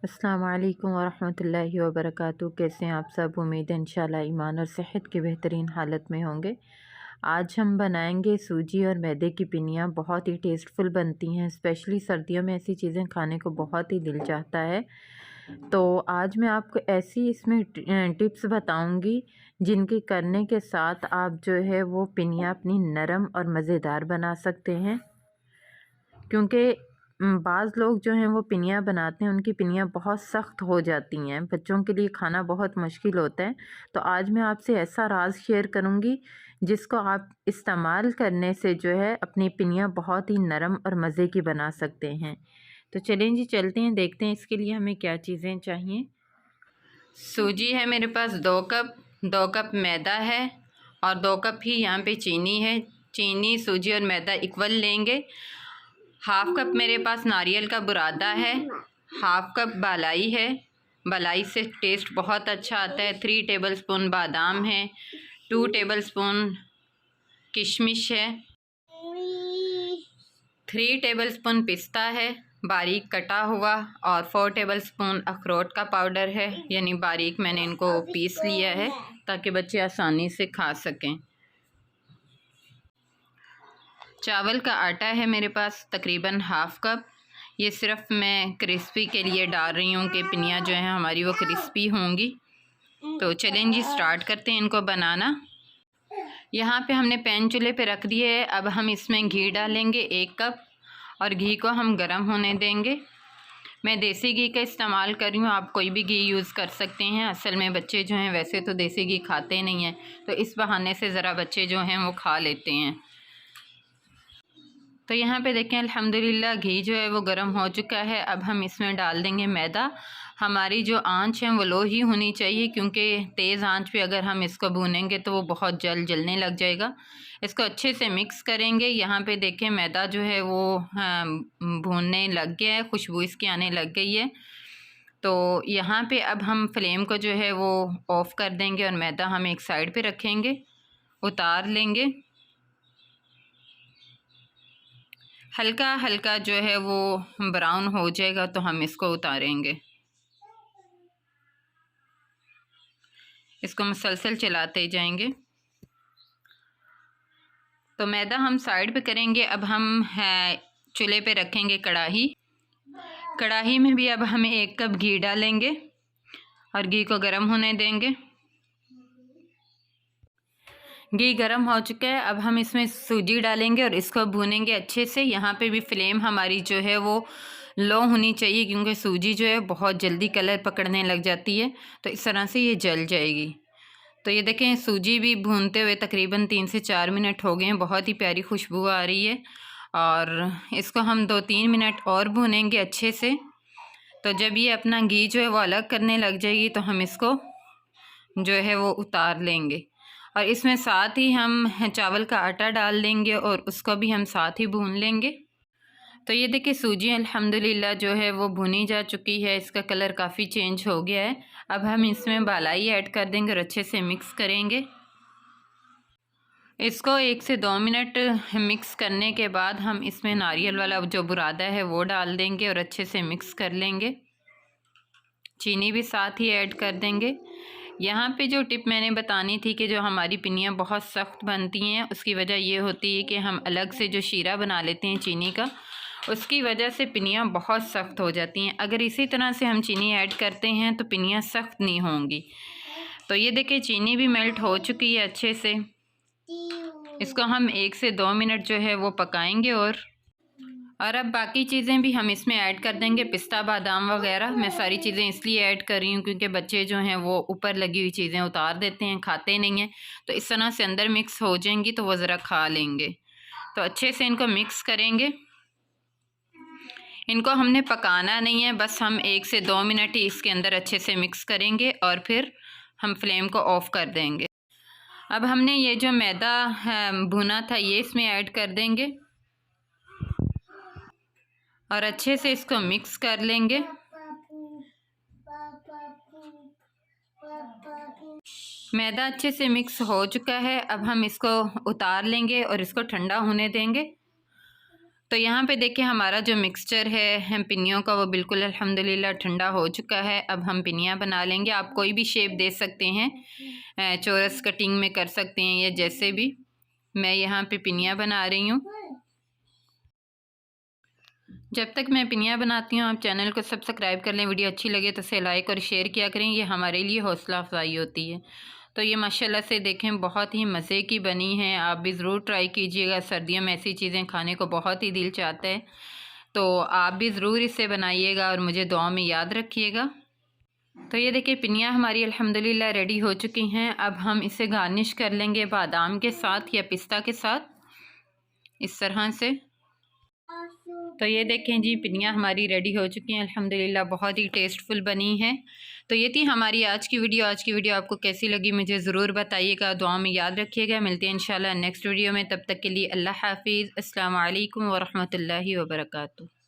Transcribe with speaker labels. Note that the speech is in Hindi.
Speaker 1: अस्सलाम वालेकुम वरहमतुल्लाहि वबरकातुहू। कैसे हैं आप सब? उम्मीद है इंशाल्लाह ईमान और सेहत की बेहतरीन हालत में होंगे। आज हम बनाएंगे सूजी और मैदे की पिनियाँ। बहुत ही टेस्टफुल बनती हैं, स्पेशली सर्दियों में ऐसी चीज़ें खाने को बहुत ही दिल चाहता है। तो आज मैं आपको ऐसी इसमें टिप्स बताऊंगी जिनके करने के साथ आप जो है वो पिनियाँ अपनी नरम और मज़ेदार बना सकते हैं। क्योंकि बाज़ लोग जो हैं वो पिनियाँ बनाते हैं, उनकी पिनियाँ बहुत सख्त हो जाती हैं, बच्चों के लिए खाना बहुत मुश्किल होता है। तो आज मैं आपसे ऐसा राज शेयर करूँगी जिसको आप इस्तेमाल करने से जो है अपनी पिनियाँ बहुत ही नरम और मज़े की बना सकते हैं। तो चलें जी, चलते हैं, देखते हैं इसके लिए हमें क्या चीज़ें चाहिए। सूजी है मेरे पास 2 कप, 2 कप मैदा है और 2 कप ही यहाँ पे चीनी है। चीनी, सूजी और मैदा इक्वल लेंगे। हाफ़ कप मेरे पास नारियल का बुरादा है। हाफ़ कप बालाई है, बालाई से टेस्ट बहुत अच्छा आता है। 3 टेबलस्पून बादाम है, 2 टेबलस्पून किशमिश है, 3 टेबलस्पून पिस्ता है बारीक कटा हुआ, और 4 टेबलस्पून अखरोट का पाउडर है, यानी बारीक मैंने इनको पीस लिया है ताकि बच्चे आसानी से खा सकें। चावल का आटा है मेरे पास तकरीबन हाफ़ कप। ये सिर्फ मैं क्रिस्पी के लिए डाल रही हूँ कि पिनियाँ जो हैं हमारी वो क्रिस्पी होंगी। तो चलें जी, स्टार्ट करते हैं इनको बनाना। यहाँ पे हमने पैन चूल्हे पे रख दिए है। अब हम इसमें घी डालेंगे 1 कप, और घी को हम गर्म होने देंगे। मैं देसी घी का इस्तेमाल कर रही हूँ, आप कोई भी घी यूज़ कर सकते हैं। असल में बच्चे जो हैं वैसे तो देसी घी खाते नहीं हैं, तो इस बहाने से ज़रा बच्चे जो हैं वो खा लेते हैं। तो यहाँ पे देखें अल्हम्दुलिल्लाह घी जो है वो गर्म हो चुका है। अब हम इसमें डाल देंगे मैदा। हमारी जो आंच है वो लो ही होनी चाहिए, क्योंकि तेज़ आंच पे अगर हम इसको भूनेंगे तो वो बहुत जलने लग जाएगा। इसको अच्छे से मिक्स करेंगे। यहाँ पे देखें मैदा जो है वो भूनने लग गया है, खुशबू इसकी आने लग गई है। तो यहाँ पे अब हम फ्लेम को जो है वो ऑफ़ कर देंगे और मैदा हम एक साइड पे रखेंगे, उतार लेंगे। हल्का हल्का जो है वो ब्राउन हो जाएगा तो हम इसको उतारेंगे। इसको मुसलसल चलाते जाएंगे। तो मैदा हम साइड पे करेंगे। अब हम चूल्हे पे रखेंगे कढ़ाई। कढ़ाई में भी अब हमें 1 कप घी डालेंगे और घी को गर्म होने देंगे। घी गर्म हो चुका है। अब हम इसमें सूजी डालेंगे और इसको भूनेंगे अच्छे से। यहाँ पे भी फ्लेम हमारी जो है वो लो होनी चाहिए, क्योंकि सूजी जो है बहुत जल्दी कलर पकड़ने लग जाती है, तो इस तरह से ये जल जाएगी। तो ये देखें सूजी भी भूनते हुए तकरीबन 3 से 4 मिनट हो गए हैं। बहुत ही प्यारी खुशबू आ रही है, और इसको हम 2-3 मिनट और भूनेंगे अच्छे से। तो जब ये अपना घी जो है वो अलग करने लग जाएगी तो हम इसको जो है वो उतार लेंगे, और इसमें साथ ही हम चावल का आटा डाल देंगे और उसको भी हम साथ ही भून लेंगे। तो ये देखिए सूजी अल्हम्दुलिल्लाह जो है वो भुनी जा चुकी है, इसका कलर काफ़ी चेंज हो गया है। अब हम इसमें बालाई ऐड कर देंगे और अच्छे से मिक्स करेंगे। इसको 1 से 2 मिनट मिक्स करने के बाद हम इसमें नारियल वाला जो बुरादा है वो डाल देंगे और अच्छे से मिक्स कर लेंगे। चीनी भी साथ ही ऐड कर देंगे। यहाँ पे जो टिप मैंने बतानी थी कि जो हमारी पिनियाँ बहुत सख्त बनती हैं, उसकी वजह ये होती है कि हम अलग से जो शीरा बना लेते हैं चीनी का, उसकी वजह से पिनियाँ बहुत सख्त हो जाती हैं। अगर इसी तरह से हम चीनी ऐड करते हैं तो पिनियाँ सख्त नहीं होंगी। तो ये देखिए चीनी भी मेल्ट हो चुकी है अच्छे से। इसको हम 1 से 2 मिनट जो है वो पकाएंगे। और अब बाकी चीज़ें भी हम इसमें ऐड कर देंगे, पिस्ता बादाम वगैरह। मैं सारी चीज़ें इसलिए ऐड कर रही हूँ क्योंकि बच्चे जो हैं वो ऊपर लगी हुई चीज़ें उतार देते हैं, खाते नहीं हैं। तो इस तरह से अंदर मिक्स हो जाएंगी तो वो ज़रा खा लेंगे। तो अच्छे से इनको मिक्स करेंगे। इनको हमने पकाना नहीं है, बस हम 1 से 2 मिनट ही इसके अंदर अच्छे से मिक्स करेंगे और फिर हम फ्लेम को ऑफ़ कर देंगे। अब हमने ये जो मैदा भुना था ये इसमें ऐड कर देंगे और अच्छे से इसको मिक्स कर लेंगे। मैदा अच्छे से मिक्स हो चुका है। अब हम इसको उतार लेंगे और इसको ठंडा होने देंगे। तो यहाँ पे देखिए हमारा जो मिक्सचर है पिनियों का वो बिल्कुल अल्हम्दुलिल्लाह ठंडा हो चुका है। अब हम पिनियाँ बना लेंगे। आप कोई भी शेप दे सकते हैं, चौरस कटिंग में कर सकते हैं या जैसे भी। मैं यहाँ पे पिनियाँ बना रही हूँ। जब तक मैं पिनियाँ बनाती हूँ आप चैनल को सब्सक्राइब कर लें। वीडियो अच्छी लगे तो इसे लाइक और शेयर किया करें, ये हमारे लिए हौसला अफजाई होती है। तो ये माशाल्लाह से देखें बहुत ही मज़े की बनी है। आप भी ज़रूर ट्राई कीजिएगा। सर्दियों में ऐसी चीज़ें खाने को बहुत ही दिल चाहता है, तो आप भी ज़रूर इसे बनाइएगा और मुझे दुआ में याद रखिएगा। तो ये देखिए पिनियाँ हमारी अल्हम्दुलिल्लाह रेडी हो चुकी हैं। अब हम इसे गार्निश कर लेंगे बादाम के साथ या पिस्ता के साथ, इस तरह से। तो ये देखें जी पिनियाँ हमारी रेडी हो चुकी हैं अल्हम्दुलिल्लाह, बहुत ही टेस्टफुल बनी है। तो ये थी हमारी आज की वीडियो। आज की वीडियो आपको कैसी लगी मुझे ज़रूर बताइएगा, दुआ में याद रखिएगा। मिलते हैं इंशाल्लाह नेक्स्ट वीडियो में, तब तक के लिए अल्लाह हाफिज़। अस्सलाम वालेकुम व रहमतुल्लाहि व बरकातुहू।